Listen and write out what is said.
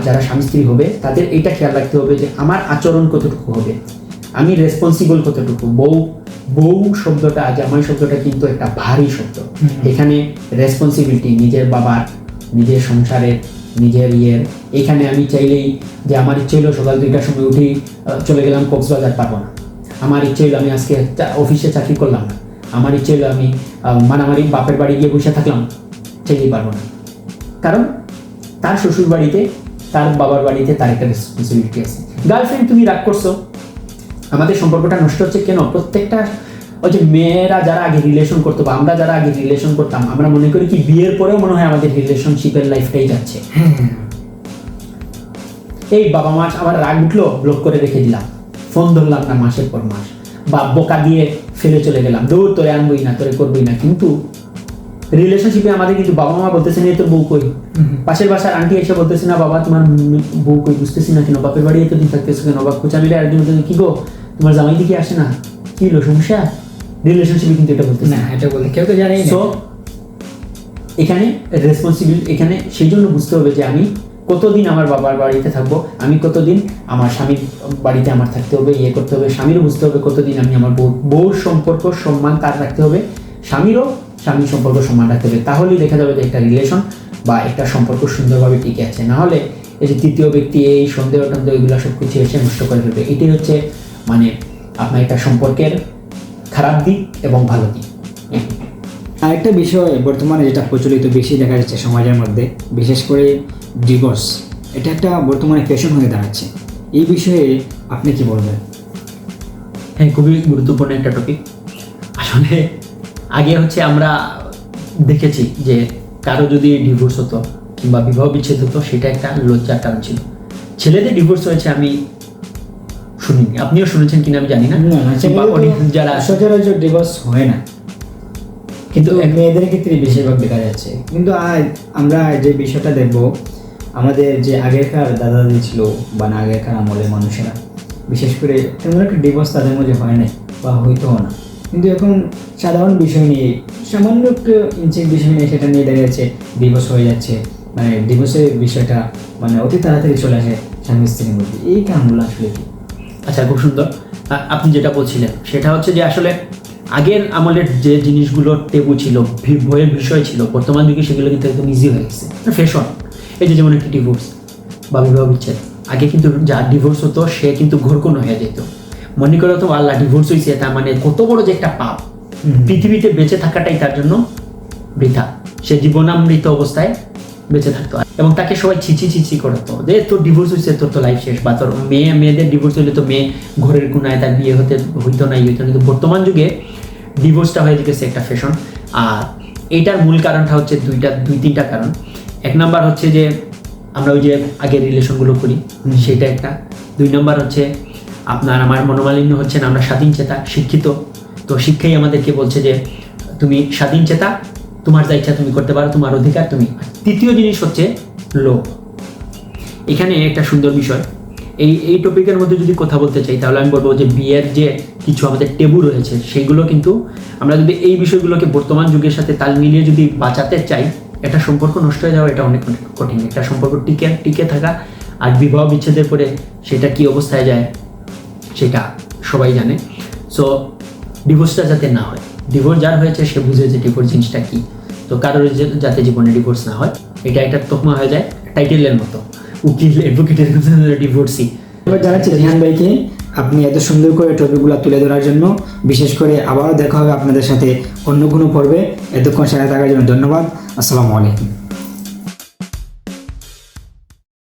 যারা স্বামী স্ত্রী হবে তাদের এইটা খেয়াল রাখতে হবে যে আমার আচরণ কতটুকু হবে, আমি রেসপন্সিবল কতটুকু। বউ শব্দটা, জামাই শব্দটা কিন্তু একটা ভারী শব্দ। এখানে রেসপন্সিবিলিটি নিজের বাবার, নিজের সংসারের, নিজের এখানে আমি চাইলেই যে আমার ইচ্ছে হলো সকাল 2টার সময় উঠি চলে গেলাম কক্সবাজার, পারবো না। আমার ইচ্ছে হলো আমি আজকে অফিসে চাকরি করলাম না, আমার ইচ্ছে হলো আমি মানামারি বাপের বাড়ি গিয়ে বসে থাকলাম, চাইলেই পারবো না। কারণ তার শ্বশুর বাড়িতে, তার বাবার বাড়িতে তার একটা রেসপন্সিবিলিটি আছে। গার্লফ্রেন্ড তুমি রাগ করছো, আমাদের সম্পর্কটা নষ্ট হচ্ছে কেন? প্রত্যেকটা ওই যে মেয়েরা যারা আগে রিলেশন করতো বা আমরা যারা আগে রিলেশন করতাম, আমরা মনে করি কি বিয়ের পরেও মনে হয় আমাদের রিলেশনশিপের লাইফটাই যাচ্ছে। এই বাবা মা আমার রাগ উঠলো, ব্লক করে রেখে দিলাম, ফোন ধরলাম না মাসের পর মাস, বা বোকা দিয়ে ফেলে চলে গেলাম, দৌড় তোরে আনবই না, তোরে করবই না। কিন্তু রিলেশনশিপে আমাদের কিন্তু বাবা মা বলতেছে না তোর বউ কই, পাশের বাসার আন্টি এসে বলতেছে না বাবা তোমার বউ কই, বুঝতেছি না কেন, বাপের বাড়ি এতদিন থাকতেছে কেন, বা খোঁচা মিলে একদিন কি গো তোমার জামাই দিকে আসে না, কি হলো সমস্যা? রিলেশনশিপে কিন্তু এটা বলতেছে না, এটা বলে কেউ তো জানেই না। সো এখানে রেসপন্সিবিলিটি, এখানে সেই জন্য বুঝতে হবে যে আমি কতদিন আমার বাবার বাড়িতে থাকবো, আমি কতদিন আমার স্বামীর বাড়িতে আমার থাকতে হবে, করতে হবে। স্বামীরও বুঝতে হবে কতদিন আমি আমার বউর সম্পর্ক সম্মান তার রাখতে হবে, স্বামীর সম্পর্ক সম্মান রাখতে হবে। তাহলেই দেখা যাবে যে একটা রিলেশন বা একটা সম্পর্ক সুন্দরভাবে টিকে আছে। না হলে এই যে তৃতীয় ব্যক্তি এই সন্দেহ টন্দেহ এগুলো সব কিছু এসে নষ্ট করে ফেলবে। এটাই হচ্ছে মানে আপনার একটা সম্পর্কের খারাপ দিক এবং ভালো দিক। আরেকটা বিষয় বর্তমানে যেটা প্রচলিত বেশি দেখা যাচ্ছে সমাজের মধ্যে, বিশেষ করে ডিভোর্স, এটা একটা বর্তমানে ফ্যাশন হয়ে দাঁড়াচ্ছে। এই বিষয়ে আপনি কি বলবেন? হ্যাঁ, খুবই গুরুত্বপূর্ণ একটা টপিক। আসলে আগে হচ্ছে আমরা দেখেছি যে কারো যদি ডিভোর্স হতো কিংবা বিবাহ বিচ্ছেদ হতো, সেটা একটা লজ্জার কারণ ছিল। ছেলেদের ডিভোর্স হয়েছে আমি শুনিনি, আপনিও শুনেছেন কিনা আমি জানি না, যারা সচরাচর ডিভোর্স হয় না, কিন্তু মেয়েদের ক্ষেত্রে বেশিরভাগ দেখা যাচ্ছে। কিন্তু আমরা যে বিষয়টা দেখব, আমাদের যে আগেকার দাদা দাদি ছিল বা না আগেকার আমলের মানুষেরা, বিশেষ করে তেমন একটা ডিভোর্স তাদের মধ্যে হয় নাই বা হইতেও না। কিন্তু এখন সাধারণ বিষয় নিয়ে, সামান্য একটু ইঞ্চের বিষয় নিয়ে সেটা নিয়ে দেখা যাচ্ছে ডিভোর্স হয়ে যাচ্ছে। মানে ডিভোর্সের বিষয়টা মানে অতি তাড়াতাড়ি চলে আসে স্বামী স্ত্রীর মধ্যে। এই কারণগুলো আসলে কি? আচ্ছা, খুব সুন্দর। আপনি যেটা বলছিলেন সেটা হচ্ছে যে আসলে আগের আমলের যে জিনিসগুলো টেবু ছিল, ভয়ের বিষয় ছিল, বর্তমান যুগে সেগুলো কিন্তু একদম ইজি হয়ে গেছে, ফ্যাশন। এই যে যেমন একটি ডিভোর্স বা বিবাহ বিচ্ছেদ, আগে কিন্তু যার ডিভোর্স হতো সে কিন্তু ঘরকোনো হয়ে যেত। মনে করো তো আল্লাহ ডিভোর্স হয়েছে, তার মানে কত বড় যে একটা পাপ, পৃথিবীতে বেঁচে থাকাটাই তার জন্য বৃথা, সে জীবনামৃত অবস্থায় বেঁচে থাকতো। এবং তাকে সবাই ছিচি করতো যে তোর ডিভোর্স হয়েছে, তোর তো লাইফ শেষ। বা তোর মেয়েদের ডিভোর্স হলে তো মেয়ে ঘরের গুণায়, তার বিয়ে হইতো না। কিন্তু বর্তমান যুগে ডিভোর্সটা হয়ে গেছে একটা ফ্যাশন। আর এইটার মূল কারণটা হচ্ছে দুই তিনটা কারণ। এক নাম্বার হচ্ছে যে আমরা ওই যে আগের রিলেশনগুলো করি, সেটা একটা। 2 নাম্বার হচ্ছে আপনার আমার মনোমালিন্য হচ্ছে না, আমরা স্বাধীন চেতা, শিক্ষিত। তো শিক্ষাই আমাদেরকে বলছে যে তুমি স্বাধীন চেতা, তোমার যা ইচ্ছা তুমি করতে পারো, তোমার অধিকার তুমি। তৃতীয় জিনিস হচ্ছে লোভ। এখানে একটা সুন্দর বিষয়, এই টপিকের মধ্যে যদি কথা বলতে চাই তাহলে আমি বলবো যে বিয়ের যে কিছু আমাদের টেবু রয়েছে সেইগুলো কিন্তু আমরা যদি এই বিষয়গুলোকে বর্তমান যুগের সাথে তাল মিলিয়ে যদি বাঁচাতে চাই, একটা সম্পর্ক নষ্ট হয়ে যাওয়া এটা অনেক কঠিন। একটা সম্পর্ক টিকে থাকা আর বিবাহ বিচ্ছেদের পরে সেটা কি অবস্থায় যায় সেটা সবাই জানে। সো ডিভোর্সটা যাতে না হয়, ডিভোর্স যার হয়েছে সে বুঝে যে ডিভোর্স জিনিসটা কি। তো কারোর যাতে জীবনে ডিভোর্স না হয়, এটা একটা তকমা হয়ে যায় টাইটেলের মতো, উকিল অ্যাডভোকেটের ডিভোর্সই। এবার জানাচ্ছি রিহান ভাইকে আপনি এত সুন্দর করে টপিকগুলো তুলে ধরার জন্য। বিশেষ করে আবারও দেখা হবে আপনাদের সাথে অন্য কোনো পর্বে। এতক্ষণ সাথে থাকার জন্য ধন্যবাদ। আসসালামু আলাইকুম।